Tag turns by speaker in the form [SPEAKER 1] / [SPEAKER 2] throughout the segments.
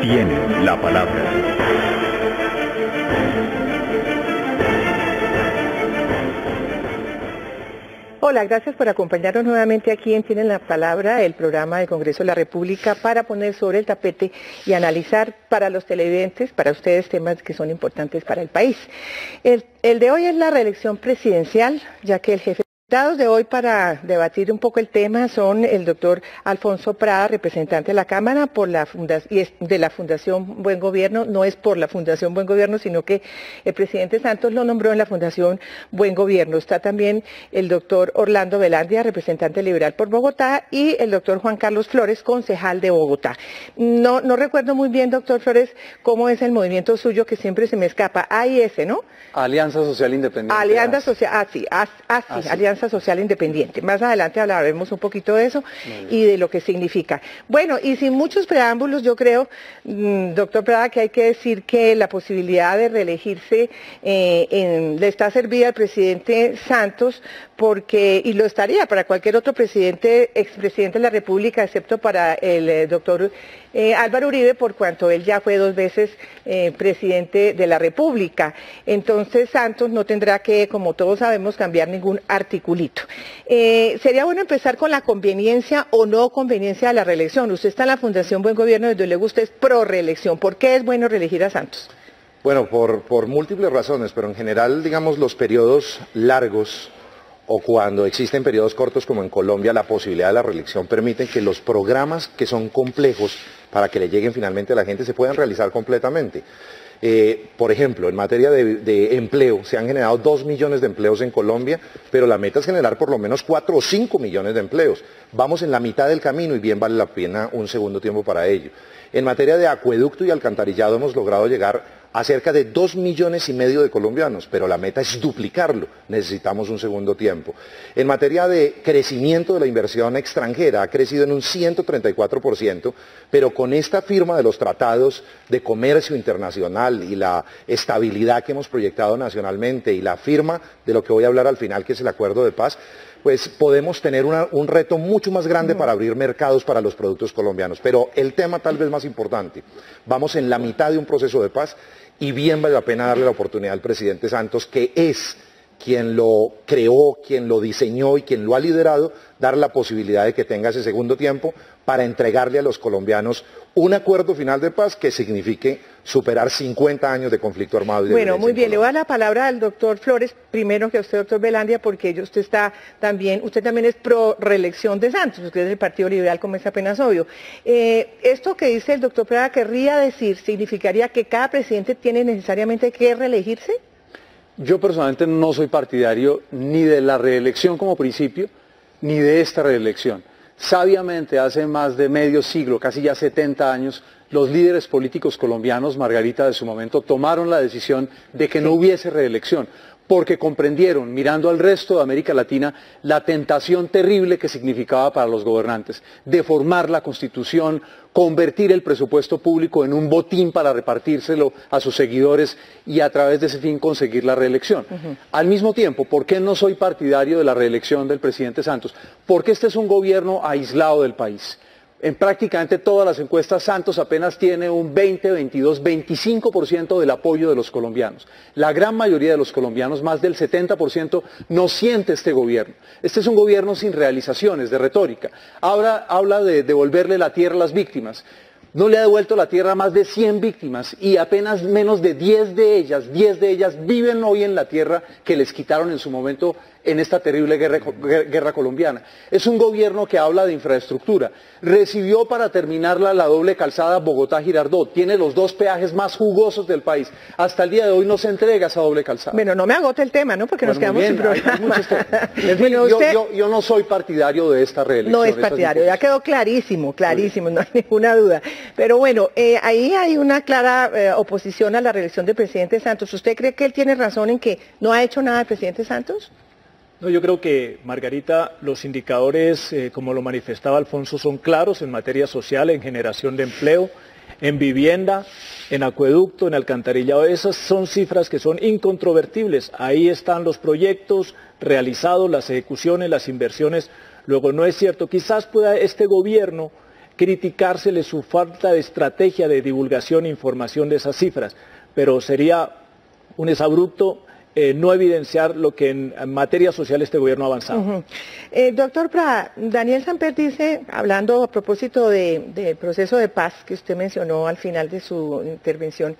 [SPEAKER 1] Tienen la palabra.
[SPEAKER 2] Hola, gracias por acompañarnos nuevamente aquí en Tienen la Palabra, el programa del Congreso de la República, para poner sobre el tapete y analizar para los televidentes, para ustedes, temas que son importantes para el país. El de hoy es la reelección presidencial, ya que el jefe de invitados de hoy para debatir un poco el tema son el doctor Alfonso Prada, representante de la Cámara por la de la Fundación Buen Gobierno. No es por la Fundación Buen Gobierno, sino que el presidente Santos lo nombró en la Fundación Buen Gobierno. Está también el doctor Orlando Velandia, representante liberal por Bogotá, y el doctor Juan Carlos Flores, concejal de Bogotá. No recuerdo muy bien, doctor Flores, cómo es el movimiento suyo, que siempre se me escapa. AIS, ¿no?
[SPEAKER 3] Alianza Social Independiente.
[SPEAKER 2] Alianza Social, sí, Alianza Social Independiente. Más adelante hablaremos un poquito de eso y de lo que significa. Bueno, y sin muchos preámbulos, yo creo, doctor Prada, que hay que decir que la posibilidad de reelegirse le está servida al presidente Santos, porque, y lo estaría para cualquier otro presidente, expresidente de la República, excepto para el doctor Álvaro Uribe, por cuanto él ya fue 2 veces presidente de la República. Entonces Santos no tendrá que, como todos sabemos, cambiar ningún articulito. Sería bueno empezar con la conveniencia o no conveniencia de la reelección. Usted está en la Fundación Buen Gobierno, desde luego usted es pro reelección. ¿Por qué es bueno reelegir a Santos?
[SPEAKER 3] Bueno, por múltiples razones, pero en general, digamos, los periodos largos o cuando existen periodos cortos como en Colombia, la posibilidad de la reelección permite que los programas que son complejos para que le lleguen finalmente a la gente se puedan realizar completamente. Por ejemplo, en materia de empleo, se han generado 2 millones de empleos en Colombia, pero la meta es generar por lo menos 4 o 5 millones de empleos. Vamos en la mitad del camino y bien vale la pena un segundo tiempo para ello. En materia de acueducto y alcantarillado hemos logrado llegar a cerca de 2,5 millones de colombianos, pero la meta es duplicarlo, necesitamos un segundo tiempo. En materia de crecimiento de la inversión extranjera, ha crecido en un 134%, pero con esta firma de los tratados de comercio internacional y la estabilidad que hemos proyectado nacionalmente y la firma de lo que voy a hablar al final, que es el acuerdo de paz, pues podemos tener un reto mucho más grande para abrir mercados para los productos colombianos. Pero el tema tal vez más importante, vamos en la mitad de un proceso de paz y bien vale la pena darle la oportunidad al presidente Santos, que es quien lo creó, quien lo diseñó y quien lo ha liderado, dar la posibilidad de que tenga ese segundo tiempo para entregarle a los colombianos un acuerdo final de paz que signifique superar 50 años de conflicto armado y de violencia.
[SPEAKER 2] Bueno, muy bien, le voy a dar la palabra al doctor Flores, primero que a usted, doctor Velandia, porque usted también es pro reelección de Santos, usted es del Partido Liberal, como es apenas obvio. Esto que dice el doctor Prada, querría decir, ¿significaría que cada presidente tiene necesariamente que reelegirse?
[SPEAKER 3] Yo personalmente no soy partidario ni de la reelección como principio, ni de esta reelección. Sabiamente, hace más de medio siglo, casi ya 70 años, los líderes políticos colombianos, Margarita de su momento, tomaron la decisión de que no hubiese reelección, porque comprendieron, mirando al resto de América Latina, la tentación terrible que significaba para los gobernantes, deformar la Constitución, convertir el presupuesto público en un botín para repartírselo a sus seguidores y a través de ese fin conseguir la reelección. Al mismo tiempo, ¿por qué no soy partidario de la reelección del presidente Santos? Porque este es un gobierno aislado del país. En prácticamente todas las encuestas, Santos apenas tiene un 20, 22, 25% del apoyo de los colombianos. La gran mayoría de los colombianos, más del 70%, no siente este gobierno. Este es un gobierno sin realizaciones, de retórica. Ahora habla de devolverle la tierra a las víctimas. No le ha devuelto la tierra a más de 100 víctimas y apenas menos de 10 de ellas viven hoy en la tierra que les quitaron en su momento en esta terrible guerra colombiana. Es un gobierno que habla de infraestructura. Recibió para terminarla la doble calzada Bogotá-Girardot. Tiene los 2 peajes más jugosos del país. Hasta el día de hoy no se entrega esa doble calzada.
[SPEAKER 2] Bueno, no me agote el tema, ¿no? Porque nos quedamos sin programa.
[SPEAKER 3] En fin, yo no soy partidario de esta reelección.
[SPEAKER 2] No es partidario, ya quedó clarísimo, no hay ninguna duda. Pero bueno, ahí hay una clara oposición a la reelección del presidente Santos. ¿Usted cree que él tiene razón en que no ha hecho nada el presidente Santos?
[SPEAKER 4] No, yo creo que, Margarita, los indicadores, como lo manifestaba Alfonso, son claros en materia social, en generación de empleo, en vivienda, en acueducto, en alcantarillado. Esas son cifras que son incontrovertibles. Ahí están los proyectos realizados, las ejecuciones, las inversiones, Luego, no es cierto, quizás pueda este gobierno criticársele su falta de estrategia de divulgación e información de esas cifras, pero sería un exabrupto no evidenciar lo que en materia social este gobierno ha avanzado.
[SPEAKER 2] Doctor Prada, Daniel Samper dice, hablando a propósito del proceso de paz que usted mencionó al final de su intervención,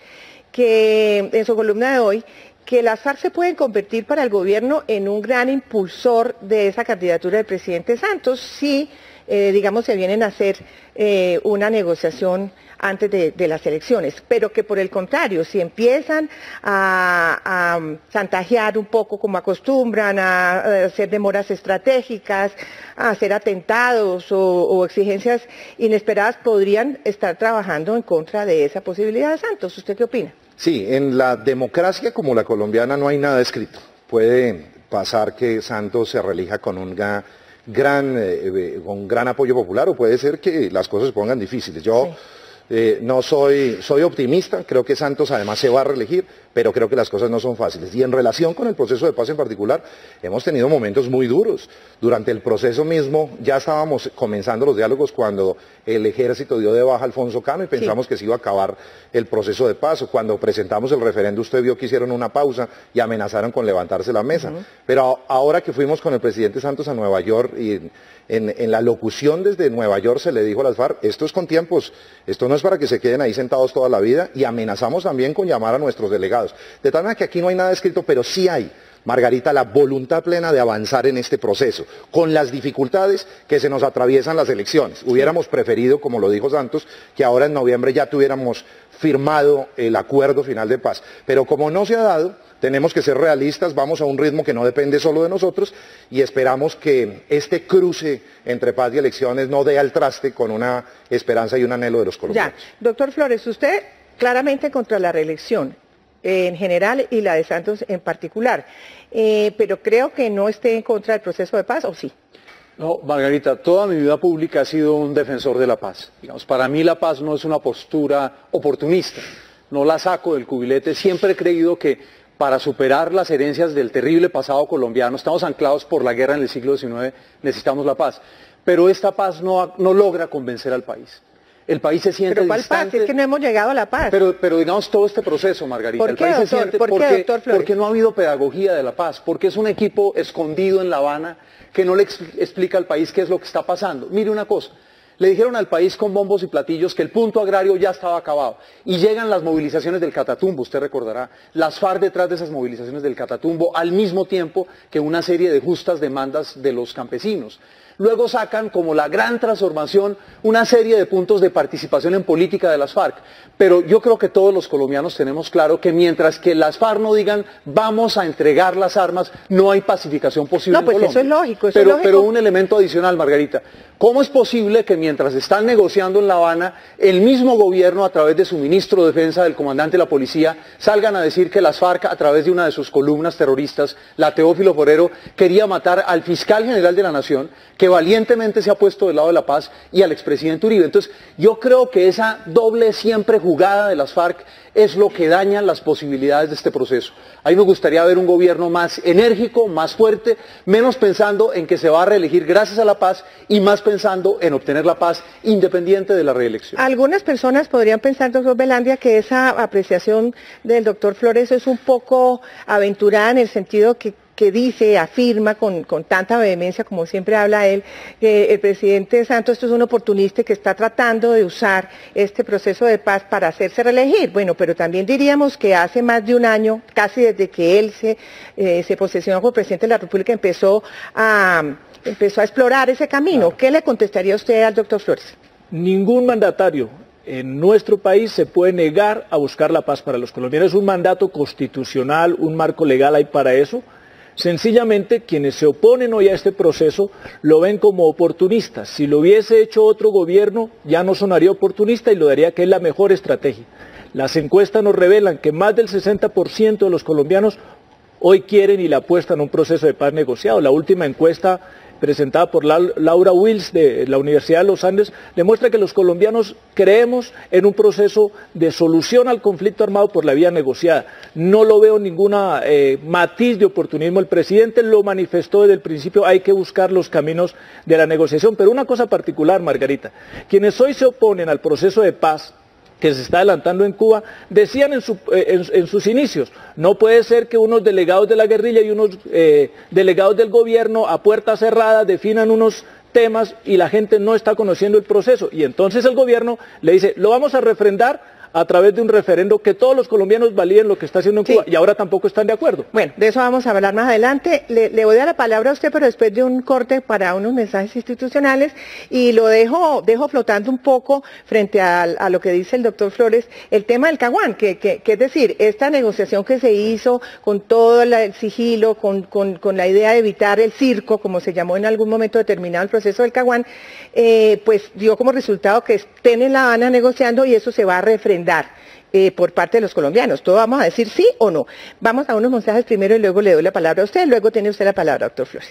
[SPEAKER 2] que en su columna de hoy, que las FARC se pueden convertir para el gobierno en un gran impulsor de esa candidatura del presidente Santos si, digamos, se vienen a hacer una negociación antes de las elecciones, pero que por el contrario, si empiezan a chantajear un poco como acostumbran, a hacer demoras estratégicas, a hacer atentados o exigencias inesperadas, podrían estar trabajando en contra de esa posibilidad de Santos. ¿Usted qué opina?
[SPEAKER 3] Sí, en la democracia como la colombiana no hay nada escrito. Puede pasar que Santos se reelija con un gran apoyo popular, o puede ser que las cosas se pongan difíciles. Yo no soy optimista, creo que Santos además se va a reelegir, pero creo que las cosas no son fáciles. Y en relación con el proceso de paz en particular, hemos tenido momentos muy duros. Durante el proceso mismo ya estábamos comenzando los diálogos cuando el ejército dio de baja a Alfonso Cano y pensamos que se iba a acabar el proceso de paz. Cuando presentamos el referendo, usted vio que hicieron una pausa y amenazaron con levantarse la mesa. Pero ahora que fuimos con el presidente Santos a Nueva York y en la locución desde Nueva York se le dijo a las FARC, esto es con tiempos, esto no es para que se queden ahí sentados toda la vida, y amenazamos también con llamar a nuestros delegados. De tal manera que aquí no hay nada escrito, pero sí hay, Margarita, la voluntad plena de avanzar en este proceso, con las dificultades que se nos atraviesan las elecciones. Hubiéramos preferido, como lo dijo Santos, que ahora en noviembre ya tuviéramos firmado el acuerdo final de paz, pero como no se ha dado, tenemos que ser realistas, vamos a un ritmo que no depende solo de nosotros y esperamos que este cruce entre paz y elecciones no dé al traste con una esperanza y un anhelo de los colombianos.
[SPEAKER 2] Ya, doctor Flores, usted claramente contra la reelección en general y la de Santos en particular, pero creo que no esté en contra del proceso de paz, ¿o sí?
[SPEAKER 5] No, Margarita, toda mi vida pública he sido un defensor de la paz. Digamos, para mí la paz no es una postura oportunista, no la saco del cubilete, siempre he creído que para superar las herencias del terrible pasado colombiano, estamos anclados por la guerra en el siglo XIX, necesitamos la paz. Pero esta paz no logra convencer al país. El país se siente
[SPEAKER 2] ¿Pero cuál
[SPEAKER 5] distante.
[SPEAKER 2] paz? Es que no hemos llegado a la paz.
[SPEAKER 5] Pero digamos todo este proceso, Margarita.
[SPEAKER 2] ¿Por qué,
[SPEAKER 5] el país
[SPEAKER 2] doctor?
[SPEAKER 5] se siente
[SPEAKER 2] ¿Por qué, doctor Flores?
[SPEAKER 5] porque no ha habido pedagogía de la paz, porque es un equipo escondido en La Habana que no le explica al país qué es lo que está pasando. Mire una cosa. Le dijeron al país con bombos y platillos que el punto agrario ya estaba acabado. Y llegan las movilizaciones del Catatumbo, usted recordará, las FARC detrás de esas movilizaciones del Catatumbo, al mismo tiempo que una serie de justas demandas de los campesinos. Luego sacan como la gran transformación una serie de puntos de participación en política de las FARC. Pero yo creo que todos los colombianos tenemos claro que mientras que las FARC no digan vamos a entregar las armas, no hay pacificación posible en Colombia.
[SPEAKER 2] Eso es lógico,
[SPEAKER 5] Pero un elemento adicional, Margarita. ¿Cómo es posible que mientras están negociando en La Habana, el mismo gobierno, a través de su ministro de Defensa, del comandante de la policía, salgan a decir que las FARC, a través de una de sus columnas terroristas, la Teófilo Forero, quería matar al fiscal general de la Nación, que valientemente se ha puesto del lado de la paz, y al expresidente Uribe? Entonces, yo creo que esa doble siempre jugada de las FARC es lo que daña las posibilidades de este proceso. A mí me gustaría ver un gobierno más enérgico, más fuerte, menos pensando en que se va a reelegir gracias a la paz y más pensando en obtener la paz independiente de la reelección.
[SPEAKER 2] Algunas personas podrían pensar, doctor Velandia, que esa apreciación del doctor Flores es un poco aventurada en el sentido que dice, afirma con tanta vehemencia como siempre habla él, que el presidente Santos esto es un oportunista que está tratando de usar este proceso de paz para hacerse reelegir. Bueno, pero también diríamos que hace más de un año, casi desde que él se posesionó como presidente de la República, empezó a explorar ese camino. ¿Qué le contestaría usted al doctor Flores?
[SPEAKER 4] Ningún mandatario en nuestro país se puede negar a buscar la paz para los colombianos. Es un mandato constitucional, un marco legal hay para eso. Sencillamente, quienes se oponen hoy a este proceso lo ven como oportunistas. Si lo hubiese hecho otro gobierno, ya no sonaría oportunista y lo daría que es la mejor estrategia. Las encuestas nos revelan que más del 60% de los colombianos hoy quieren y le apuestan a un proceso de paz negociado. La última encuesta presentada por Laura Wills de la Universidad de los Andes, demuestra que los colombianos creemos en un proceso de solución al conflicto armado por la vía negociada. No lo veo ninguna matiz de oportunismo. El presidente lo manifestó desde el principio, hay que buscar los caminos de la negociación. Pero una cosa particular, Margarita, quienes hoy se oponen al proceso de paz que se está adelantando en Cuba, decían en sus inicios, no puede ser que unos delegados de la guerrilla y unos delegados del gobierno a puerta cerrada definan unos temas y la gente no está conociendo el proceso. Y entonces el gobierno le dice, lo vamos a refrendar a través de un referendo que todos los colombianos validen lo que está haciendo en Cuba, y ahora tampoco están de acuerdo.
[SPEAKER 2] Bueno, de eso vamos a hablar más adelante. Le voy a dar la palabra a usted, pero después de un corte para unos mensajes institucionales, y lo dejo flotando un poco frente a lo que dice el doctor Flores, el tema del Caguán, que es decir, esta negociación que se hizo con todo el sigilo, con la idea de evitar el circo, como se llamó en algún momento determinado el proceso del Caguán, pues dio como resultado que estén en La Habana negociando y eso se va a refrendar por parte de los colombianos. Todo vamos a decir sí o no. Vamos a unos mensajes primero y luego le doy la palabra a usted, luego tiene usted la palabra, doctor Flores.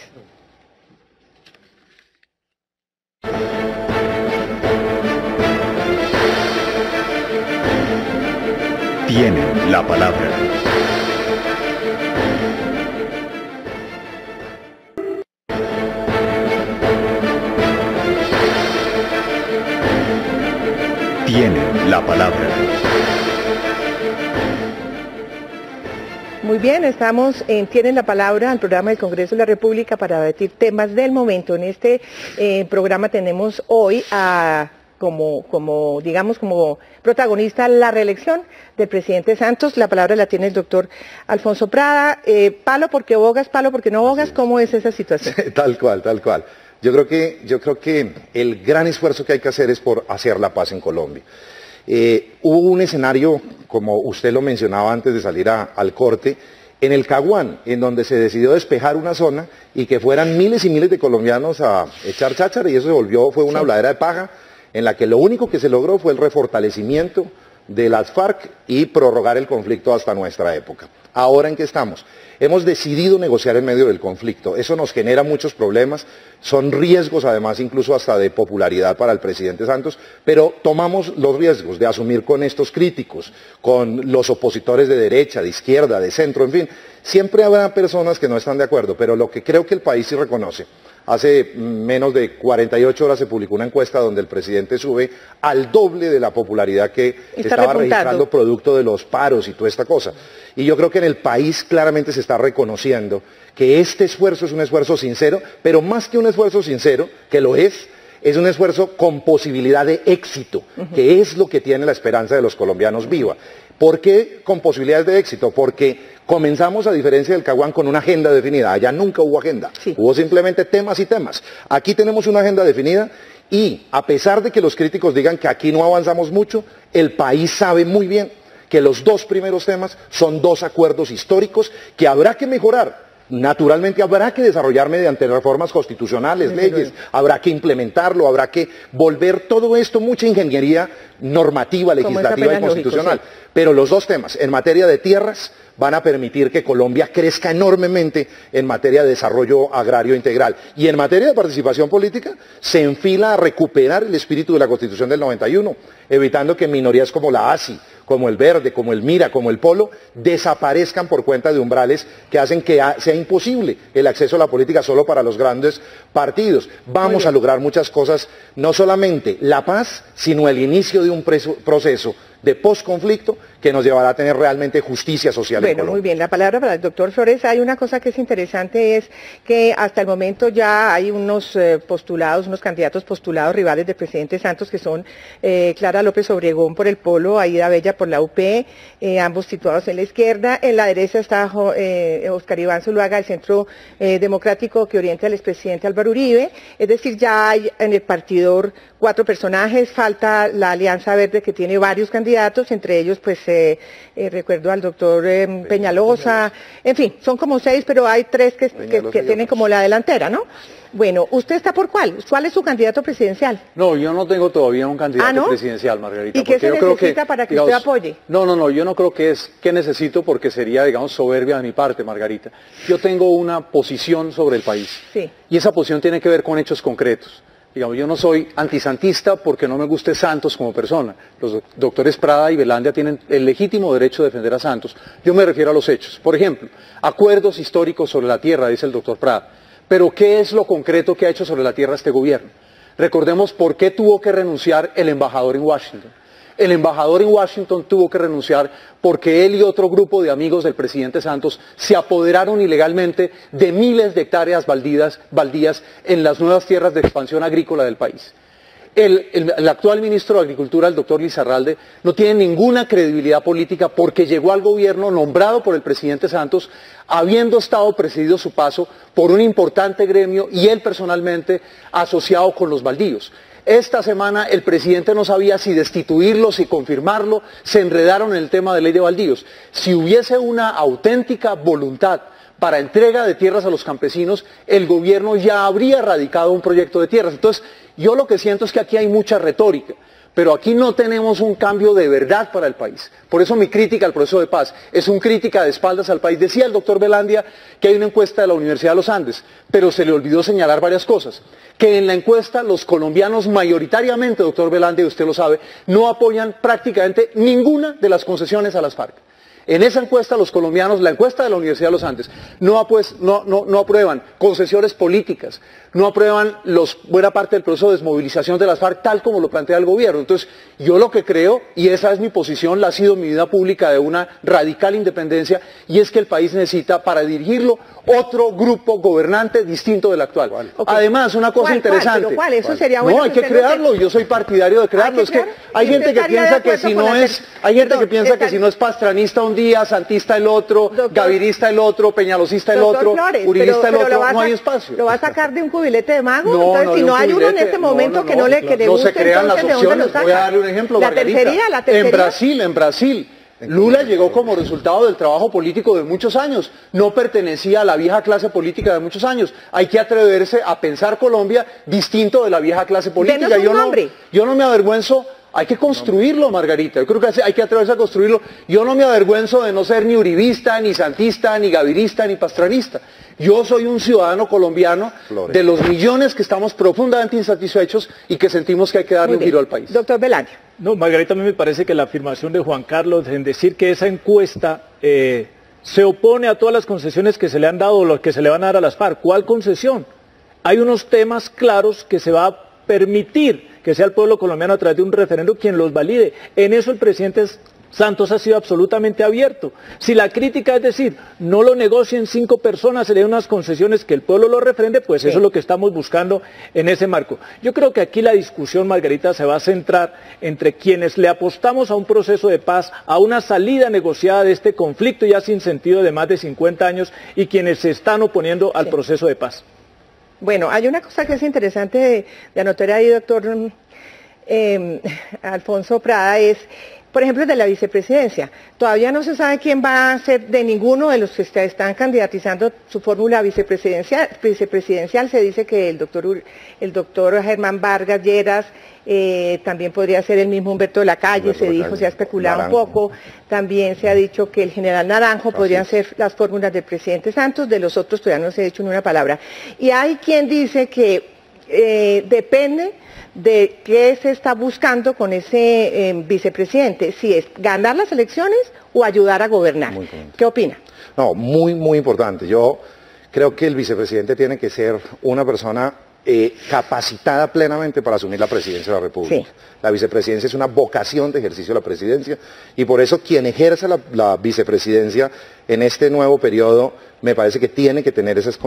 [SPEAKER 1] Tienen la palabra. Tienen la palabra.
[SPEAKER 2] Muy bien, estamos en Tienen la Palabra, al programa del Congreso de la República para debatir temas del momento. En este programa tenemos hoy como protagonista la reelección del presidente Santos. La palabra la tiene el doctor Alfonso Prada. Palo porque bogas, palo porque no bogas, ¿cómo es esa situación?
[SPEAKER 3] Tal cual, tal cual. Yo creo que el gran esfuerzo que hay que hacer es por hacer la paz en Colombia. Hubo un escenario, como usted lo mencionaba antes de salir al corte, en el Caguán, en donde se decidió despejar una zona y que fueran miles y miles de colombianos a echar cháchara, y eso fue una habladera de paja, en la que lo único que se logró fue el refortalecimiento de las FARC y prorrogar el conflicto hasta nuestra época. Ahora, ¿en qué estamos? Hemos decidido negociar en medio del conflicto. Eso nos genera muchos problemas, son riesgos además incluso hasta de popularidad para el presidente Santos, pero tomamos los riesgos de asumir con estos críticos, con los opositores de derecha, de izquierda, de centro, en fin. Siempre habrá personas que no están de acuerdo, pero lo que creo que el país sí reconoce. Hace menos de 48 horas se publicó una encuesta donde el presidente sube al doble de la popularidad que estaba registrando producto de los paros y toda esta cosa. Y yo creo que en el país claramente se está reconociendo que este esfuerzo es un esfuerzo sincero, pero más que un esfuerzo sincero, que lo es un esfuerzo con posibilidad de éxito, que es lo que tiene la esperanza de los colombianos viva. ¿Por qué con posibilidades de éxito? Porque comenzamos, a diferencia del Caguán, con una agenda definida. Allá nunca hubo agenda, hubo simplemente temas y temas. Aquí tenemos una agenda definida y, a pesar de que los críticos digan que aquí no avanzamos mucho, el país sabe muy bien que los dos primeros temas son dos acuerdos históricos que habrá que mejorar. Naturalmente habrá que desarrollar mediante reformas constitucionales, leyes, habrá que implementarlo, habrá que volver todo esto, mucha ingeniería normativa, legislativa y constitucional. Pero los dos temas, en materia de tierras, van a permitir que Colombia crezca enormemente en materia de desarrollo agrario integral. Y en materia de participación política, se enfila a recuperar el espíritu de la Constitución del 91, evitando que minorías como la ASI, como el Verde, como el Mira, como el Polo, desaparezcan por cuenta de umbrales que hacen que sea imposible el acceso a la política solo para los grandes partidos. Vamos a lograr muchas cosas, no solamente la paz, sino el inicio de un proceso de posconflicto que nos llevará a tener realmente justicia social en Colombia.
[SPEAKER 2] Bueno, muy bien, la palabra para el doctor Flores. Hay una cosa que es interesante, es que hasta el momento ya hay unos unos candidatos postulados rivales del presidente Santos, que son Clara López Obregón por el Polo, Aida Bella por la UP, ambos situados en la izquierda. En la derecha está Oscar Iván Zuluaga, del Centro Democrático, que orienta al expresidente Álvaro Uribe. Es decir, ya hay en el partidor 4 personajes, falta la Alianza Verde que tiene varios candidatos, entre ellos pues recuerdo al doctor Peñalosa, en fin, son como 6, pero hay 3 que tienen como la delantera, ¿no? Bueno, ¿usted está por cuál? ¿Cuál es su candidato presidencial?
[SPEAKER 5] No, yo no tengo todavía un candidato presidencial, Margarita.
[SPEAKER 2] ¿Y qué se necesita para que usted apoye?
[SPEAKER 5] No, yo no creo que es que necesito porque sería, digamos, soberbia de mi parte, Margarita. Yo tengo una posición sobre el país. Sí. Y esa posición tiene que ver con hechos concretos. Digamos, yo no soy antisantista porque no me guste Santos como persona. Los doctores Prada y Velandia tienen el legítimo derecho de defender a Santos. Yo me refiero a los hechos. Por ejemplo, acuerdos históricos sobre la tierra, dice el doctor Prada. Pero ¿qué es lo concreto que ha hecho sobre la tierra este gobierno? Recordemos por qué tuvo que renunciar el embajador en Washington. El embajador en Washington tuvo que renunciar porque él y otro grupo de amigos del presidente Santos se apoderaron ilegalmente de miles de hectáreas baldías en las nuevas tierras de expansión agrícola del país. El actual ministro de Agricultura, el doctor Lizarralde, no tiene ninguna credibilidad política porque llegó al gobierno nombrado por el presidente Santos, habiendo estado presidido su paso por un importante gremio y él personalmente asociado con los baldíos. Esta semana el presidente no sabía si destituirlo, si confirmarlo, se enredaron en el tema de ley de baldíos. Si hubiese una auténtica voluntad para entrega de tierras a los campesinos, el gobierno ya habría radicado un proyecto de tierras. Entonces, yo lo que siento es que aquí hay mucha retórica, pero aquí no tenemos un cambio de verdad para el país. Por eso mi crítica al proceso de paz es una crítica de espaldas al país. Decía el doctor Velandia que hay una encuesta de la Universidad de los Andes, pero se le olvidó señalar varias cosas. Que en la encuesta los colombianos mayoritariamente, doctor Velandia, usted lo sabe, no apoyan prácticamente ninguna de las concesiones a las FARC. En esa encuesta los colombianos, la encuesta de la Universidad de los Andes, no aprueban concesiones políticas, no aprueban buena parte del proceso de desmovilización de las FARC tal como lo plantea el gobierno. Entonces, yo lo que creo, y esa es mi posición, la ha sido mi vida pública de una radical independencia, y es que el país necesita para dirigirlo otro grupo gobernante distinto del actual. Okay. Además, una cosa interesante.
[SPEAKER 2] ¿Cuál? Eso sería bueno.
[SPEAKER 5] No, hay que crearlo, yo soy partidario de crearlo. Es que hay gente que piensa que si no es, si no es pastranista un día, santista el otro, gavirista el otro, peñalosista el otro, uribista el otro, no hay espacio.
[SPEAKER 2] ¿Lo va a sacar de un cubilete de mago? Entonces, si no hay uno en este momento que no le guste,
[SPEAKER 5] no se crean las opciones. Voy a darle un ejemplo, Margarita.
[SPEAKER 2] La tercería.
[SPEAKER 5] En Brasil, Lula llegó como resultado del trabajo político de muchos años, no pertenecía a la vieja clase política de muchos años. Hay que atreverse a pensar Colombia distinto de la vieja clase política. Yo no me avergüenzo, hay que construirlo, Margarita, yo creo que hay que atreverse a construirlo. Yo no me avergüenzo de no ser ni uribista, ni santista, ni gavirista, ni pastranista. Yo soy un ciudadano colombiano de los millones que estamos profundamente insatisfechos y que sentimos que hay que darle un giro al país.
[SPEAKER 2] Doctor Velandia.
[SPEAKER 4] No, Margarita, a mí me parece que la afirmación de Juan Carlos en decir que esa encuesta se opone a todas las concesiones que se le han dado o las que se le van a dar a las FARC. ¿Cuál concesión? Hay unos temas claros que se va a permitir que sea el pueblo colombiano a través de un referéndum quien los valide. En eso el presidente Santos ha sido absolutamente abierto. Si la crítica es decir, no lo negocien 5 personas, se le den unas concesiones que el pueblo lo refrende, pues sí. Eso es lo que estamos buscando en ese marco. Yo creo que aquí la discusión, Margarita, se va a centrar entre quienes le apostamos a un proceso de paz, a una salida negociada de este conflicto ya sin sentido de más de 50 años y quienes se están oponiendo al proceso de paz.
[SPEAKER 2] Bueno, hay una cosa que es interesante de anotar ahí, doctor Alfonso Prada, es, por ejemplo, de la vicepresidencia. Todavía no se sabe quién va a ser de ninguno de los que están candidatizando su fórmula vicepresidencial. Se dice que el doctor Germán Vargas Lleras, también podría ser el mismo Humberto de la Calle, se ha especulado un poco. También se ha dicho que el general Naranjo podrían ser las fórmulas del presidente Santos, de los otros todavía no se ha dicho ni una palabra. Y hay quien dice que depende de qué se está buscando con ese vicepresidente, si es ganar las elecciones o ayudar a gobernar. ¿Qué opina?
[SPEAKER 3] No, muy importante. Yo creo que el vicepresidente tiene que ser una persona capacitada plenamente para asumir la presidencia de la República. Sí. La vicepresidencia es una vocación de ejercicio de la presidencia y por eso quien ejerce la vicepresidencia en este nuevo periodo me parece que tiene que tener esas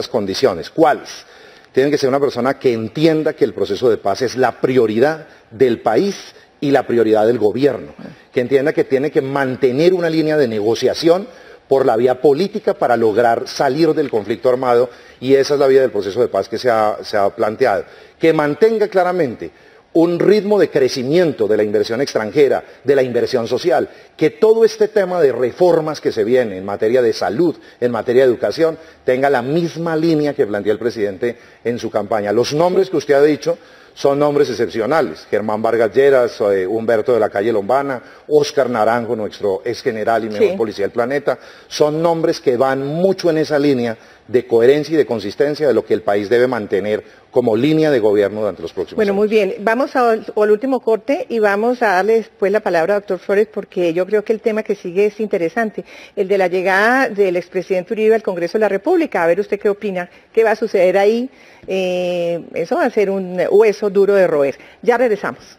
[SPEAKER 3] condiciones. ¿Cuáles? Tiene que ser una persona que entienda que el proceso de paz es la prioridad del país y la prioridad del gobierno, que entienda que tiene que mantener una línea de negociación por la vía política para lograr salir del conflicto armado y esa es la vía del proceso de paz que se ha planteado. Que mantenga claramente un ritmo de crecimiento de la inversión extranjera, de la inversión social, que todo este tema de reformas que se vienen en materia de salud, en materia de educación, tenga la misma línea que plantea el presidente en su campaña. Los nombres que usted ha dicho son nombres excepcionales. Germán Vargas Lleras, Humberto de la Calle Lombana, Óscar Naranjo, nuestro ex general y mejor policía del planeta, son nombres que van mucho en esa línea de coherencia y de consistencia de lo que el país debe mantener como línea de gobierno durante los próximos años.
[SPEAKER 2] Muy bien. Vamos al último corte y vamos a darle después la palabra al doctor Flores, porque yo creo que el tema que sigue es interesante, el de la llegada del expresidente Uribe al Congreso de la República. A ver usted qué opina, qué va a suceder ahí. Eso va a ser un hueso duro de roer. Ya regresamos.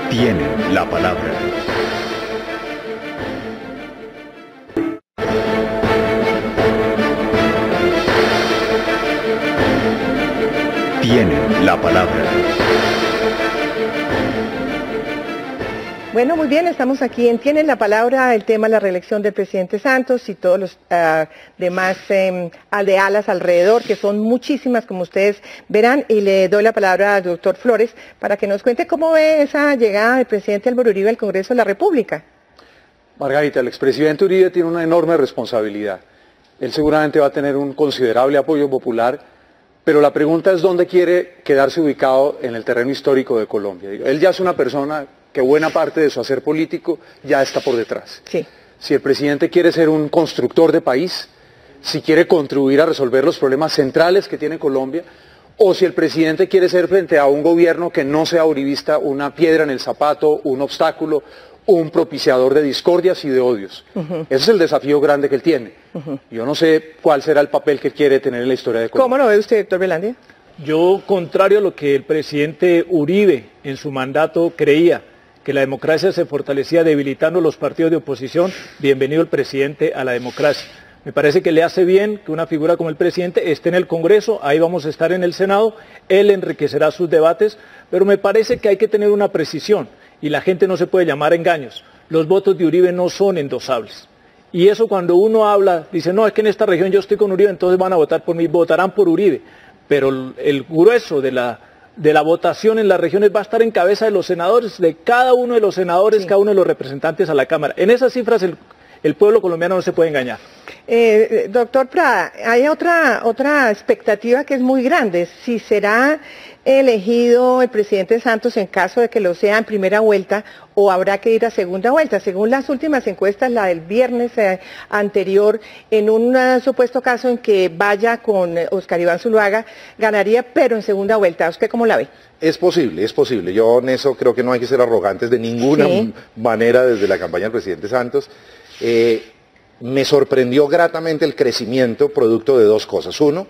[SPEAKER 1] Tienen la palabra. Tienen la palabra.
[SPEAKER 2] Bueno, muy bien, estamos aquí en Tienen la Palabra, el tema de la reelección del presidente Santos y todos los demás aldealas alrededor, que son muchísimas, como ustedes verán, y le doy la palabra al doctor Flores para que nos cuente cómo ve esa llegada del presidente Álvaro Uribe al Congreso de la República.
[SPEAKER 5] Margarita, el expresidente Uribe tiene una enorme responsabilidad. Él seguramente va a tener un considerable apoyo popular, pero la pregunta es dónde quiere quedarse ubicado en el terreno histórico de Colombia. Él ya es una persona que buena parte de su hacer político ya está por detrás.
[SPEAKER 2] Sí.
[SPEAKER 5] Si el presidente quiere ser un constructor de país, si quiere contribuir a resolver los problemas centrales que tiene Colombia, o si el presidente quiere ser frente a un gobierno que no sea uribista una piedra en el zapato, un obstáculo, un propiciador de discordias y de odios. Ese es el desafío grande que él tiene. Yo no sé cuál será el papel que quiere tener en la historia de Colombia.
[SPEAKER 2] ¿Cómo lo ve usted, doctor Velandia?
[SPEAKER 4] Yo, contrario a lo que el presidente Uribe en su mandato creía, que la democracia se fortalecía debilitando los partidos de oposición, bienvenido el presidente a la democracia. Me parece que le hace bien que una figura como el presidente esté en el Congreso, ahí vamos a estar en el Senado, él enriquecerá sus debates, pero me parece que hay que tener una precisión y la gente no se puede llamar a engaños. Los votos de Uribe no son endosables. Y eso cuando uno habla, dice, no, es que en esta región yo estoy con Uribe, entonces van a votar por mí, votarán por Uribe. Pero el grueso de la votación en las regiones va a estar en cabeza de los senadores, de cada uno de los senadores, cada uno de los representantes a la Cámara. En esas cifras el pueblo colombiano no se puede engañar.
[SPEAKER 2] Doctor Prada, hay otra expectativa que es muy grande. Si será elegido el presidente Santos en caso de que lo sea en primera vuelta o habrá que ir a segunda vuelta. Según las últimas encuestas, la del viernes anterior, en un supuesto caso en que vaya con Óscar Iván Zuluaga, ganaría, pero en segunda vuelta. ¿Usted cómo la ve?
[SPEAKER 3] Es posible, es posible. Yo en eso creo que no hay que ser arrogantes de ninguna manera desde la campaña del presidente Santos. Me sorprendió gratamente el crecimiento producto de dos cosas. Uno,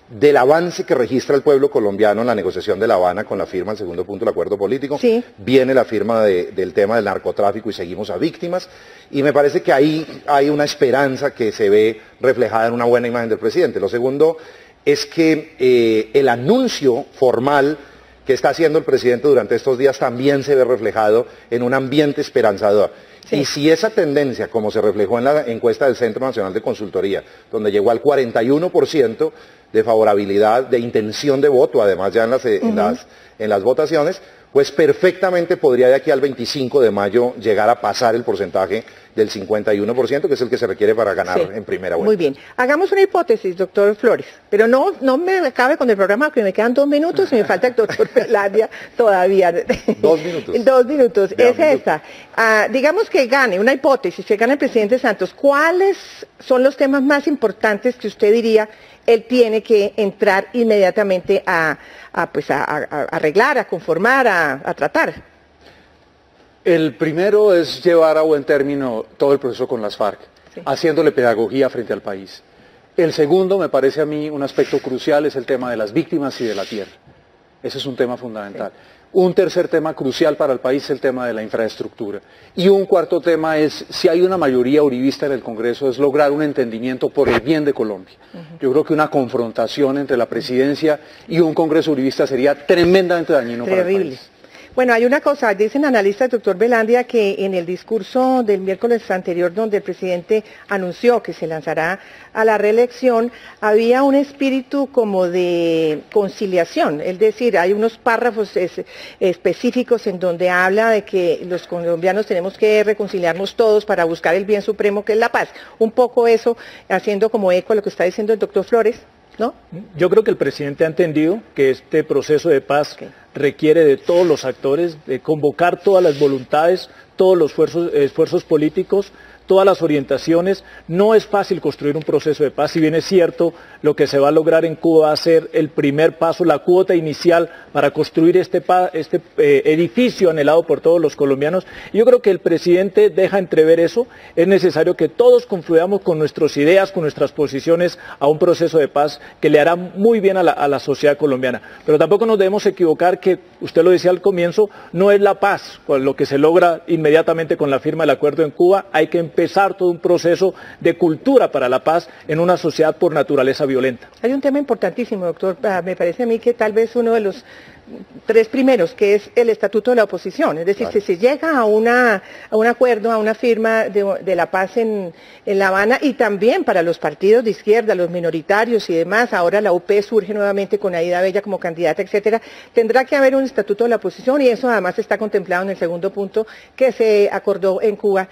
[SPEAKER 3] del avance que registra el pueblo colombiano en la negociación de La Habana con la firma, el segundo punto del acuerdo político. Viene la firma del tema del narcotráfico y seguimos a víctimas. Y me parece que ahí hay una esperanza que se ve reflejada en una buena imagen del presidente. Lo segundo es que el anuncio formal que está haciendo el presidente durante estos días también se ve reflejado en un ambiente esperanzador. Y si esa tendencia, como se reflejó en la encuesta del Centro Nacional de Consultoría, donde llegó al 41% de favorabilidad, de intención de voto, además ya en las votaciones, pues perfectamente podría de aquí al 25 de mayo llegar a pasar el porcentaje del 51%, que es el que se requiere para ganar en primera vuelta.
[SPEAKER 2] Muy bien. Hagamos una hipótesis, doctor Flores, pero no me acabe con el programa, porque me quedan 2 minutos y me falta el doctor Velandia todavía.
[SPEAKER 3] 2 minutos.
[SPEAKER 2] 2 minutos. Es esta. Digamos que gane, una hipótesis, que gane el presidente Santos. ¿Cuáles son los temas más importantes que usted diría él tiene que entrar inmediatamente a arreglar, a conformar, a tratar?
[SPEAKER 5] El primero es llevar a buen término todo el proceso con las FARC, haciéndole pedagogía frente al país. El segundo, me parece a mí un aspecto crucial, es el tema de las víctimas y de la tierra. Ese es un tema fundamental. Un tercer tema crucial para el país es el tema de la infraestructura. Y un cuarto tema es, si hay una mayoría uribista en el Congreso, es lograr un entendimiento por el bien de Colombia. Yo creo que una confrontación entre la presidencia y un Congreso uribista sería tremendamente dañino para el país.
[SPEAKER 2] Bueno, hay una cosa, dicen analistas, doctor Velandia, que en el discurso del miércoles anterior, donde el presidente anunció que se lanzará a la reelección, había un espíritu como de conciliación, es decir, hay unos párrafos específicos en donde habla de que los colombianos tenemos que reconciliarnos todos para buscar el bien supremo que es la paz. Un poco eso, haciendo como eco a lo que está diciendo el doctor Flores, ¿no?
[SPEAKER 4] Yo creo que el presidente ha entendido que este proceso de paz requiere de todos los actores, de convocar todas las voluntades, todos los esfuerzos políticos, todas las orientaciones. No es fácil construir un proceso de paz, si bien es cierto, lo que se va a lograr en Cuba va a ser el primer paso, la cuota inicial para construir este edificio anhelado por todos los colombianos. Yo creo que el presidente deja entrever eso. Es necesario que todos confluyamos con nuestras ideas, con nuestras posiciones a un proceso de paz que le hará muy bien a la sociedad colombiana. Pero tampoco nos debemos equivocar que, usted lo decía al comienzo, no es la paz lo que se logra inmediatamente con la firma del acuerdo en Cuba. Hay que empezar todo un proceso de cultura para la paz en una sociedad por naturaleza violenta.
[SPEAKER 2] Hay un tema importantísimo, doctor, me parece a mí que tal vez uno de los tres primeros, que es el estatuto de la oposición, es decir, si se llega a un acuerdo, a una firma de la paz en La Habana, y también para los partidos de izquierda, los minoritarios y demás, ahora la UP surge nuevamente con Aida Bella como candidata, etcétera, tendrá que haber un estatuto de la oposición, y eso además está contemplado en el segundo punto que se acordó en Cuba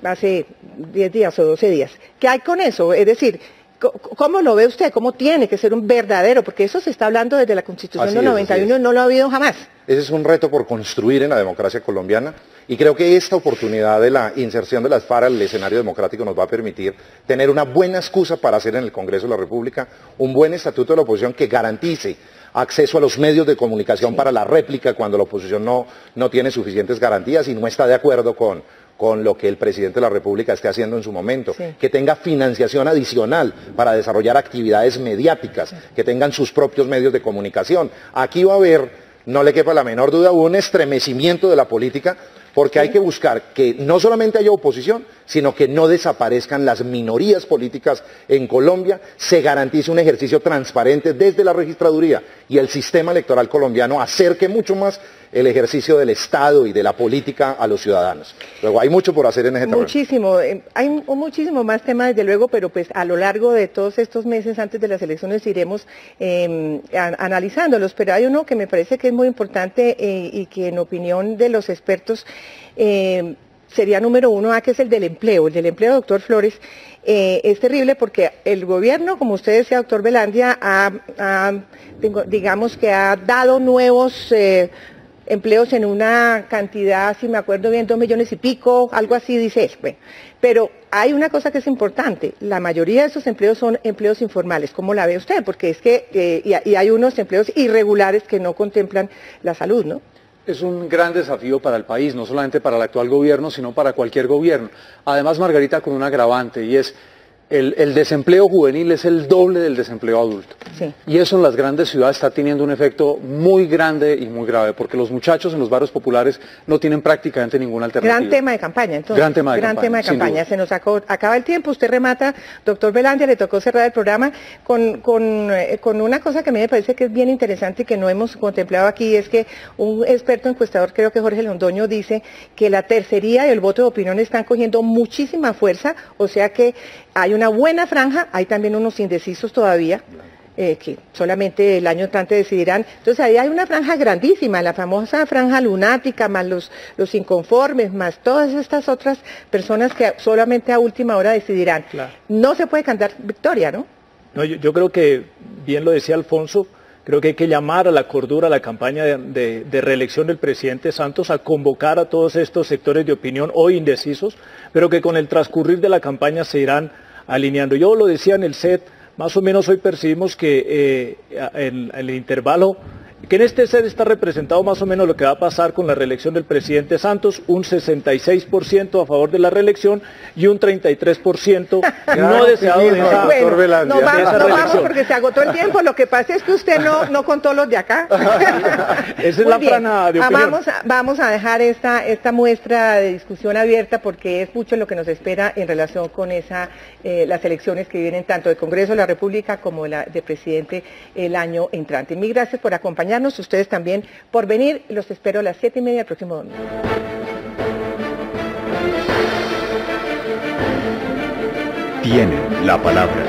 [SPEAKER 2] hace 10 días o 12 días. ¿Qué hay con eso? Es decir, ¿cómo lo ve usted? ¿Cómo tiene que ser un verdadero? Porque eso se está hablando desde la Constitución del 91 y no lo ha habido jamás.
[SPEAKER 3] Ese es un reto por construir en la democracia colombiana, y creo que esta oportunidad de la inserción de las FARC al escenario democrático nos va a permitir tener una buena excusa para hacer en el Congreso de la República un buen estatuto de la oposición que garantice acceso a los medios de comunicación para la réplica cuando la oposición no tiene suficientes garantías y no está de acuerdo con lo que el presidente de la República esté haciendo en su momento, que tenga financiación adicional para desarrollar actividades mediáticas, que tengan sus propios medios de comunicación. Aquí va a haber, no le quepa la menor duda, un estremecimiento de la política, porque hay que buscar que no solamente haya oposición, sino que no desaparezcan las minorías políticas en Colombia, se garantice un ejercicio transparente desde la registraduría y el sistema electoral colombiano acerque mucho más el ejercicio del Estado y de la política a los ciudadanos. Luego hay mucho por hacer en ese terreno.
[SPEAKER 2] Muchísimo, hay muchísimo más temas desde luego, pero pues a lo largo de todos estos meses antes de las elecciones iremos analizándolos, pero hay uno que me parece que es muy importante y que en opinión de los expertos sería número uno, que es el del empleo. El del empleo, doctor Flores, es terrible porque el gobierno, como usted decía, doctor Velandia, digamos que ha dado nuevos empleos en una cantidad, si me acuerdo bien, 2 millones y pico, algo así dice él. Bueno, pero hay una cosa que es importante, la mayoría de esos empleos son empleos informales. ¿Cómo la ve usted? Porque es que y hay unos empleos irregulares que no contemplan la salud, ¿no?
[SPEAKER 5] Es un gran desafío para el país, no solamente para el actual gobierno, sino para cualquier gobierno. Además, Margarita, con un agravante, y es el desempleo juvenil es el doble del desempleo adulto.
[SPEAKER 2] Sí.
[SPEAKER 5] Y eso en las grandes ciudades está teniendo un efecto muy grande y muy grave, porque los muchachos en los barrios populares no tienen prácticamente ninguna alternativa.
[SPEAKER 2] Gran tema de campaña, entonces.
[SPEAKER 5] Gran tema de
[SPEAKER 2] campaña. Se nos acaba el tiempo, usted remata, doctor Velandia, le tocó cerrar el programa con una cosa que a mí me parece que es bien interesante y que no hemos contemplado aquí, es que un experto encuestador, creo que Jorge Londoño, dice que la tercería y el voto de opinión están cogiendo muchísima fuerza, o sea que hay una buena franja, hay también unos indecisos todavía, que solamente el año entrante decidirán. Entonces ahí hay una franja grandísima, la famosa franja lunática, más los inconformes, más todas estas otras personas que solamente a última hora decidirán.
[SPEAKER 4] Claro.
[SPEAKER 2] No se puede cantar victoria, ¿no?
[SPEAKER 4] No, yo creo que, bien lo decía Alfonso, creo que hay que llamar a la cordura a la campaña de reelección del presidente Santos, a convocar a todos estos sectores de opinión hoy indecisos, pero que con el transcurrir de la campaña se irán alineando. Yo lo decía en el set, más o menos hoy percibimos que en el intervalo, que en este set está representado más o menos lo que va a pasar con la reelección del presidente Santos, un 66% a favor de la reelección y un 33% no deseado de esa,
[SPEAKER 2] bueno, no vamos porque se agotó el tiempo, lo que pasa es que usted no contó los de acá.
[SPEAKER 4] Esa es la franja de opinión.
[SPEAKER 2] Vamos a dejar esta muestra de discusión abierta porque es mucho lo que nos espera en relación con las elecciones que vienen tanto del Congreso de la República como la de presidente el año entrante. Mil gracias por acompañarnos. acompañarnos, ustedes también por venir. Los espero a las 7:30 el próximo domingo.
[SPEAKER 1] Tienen la palabra.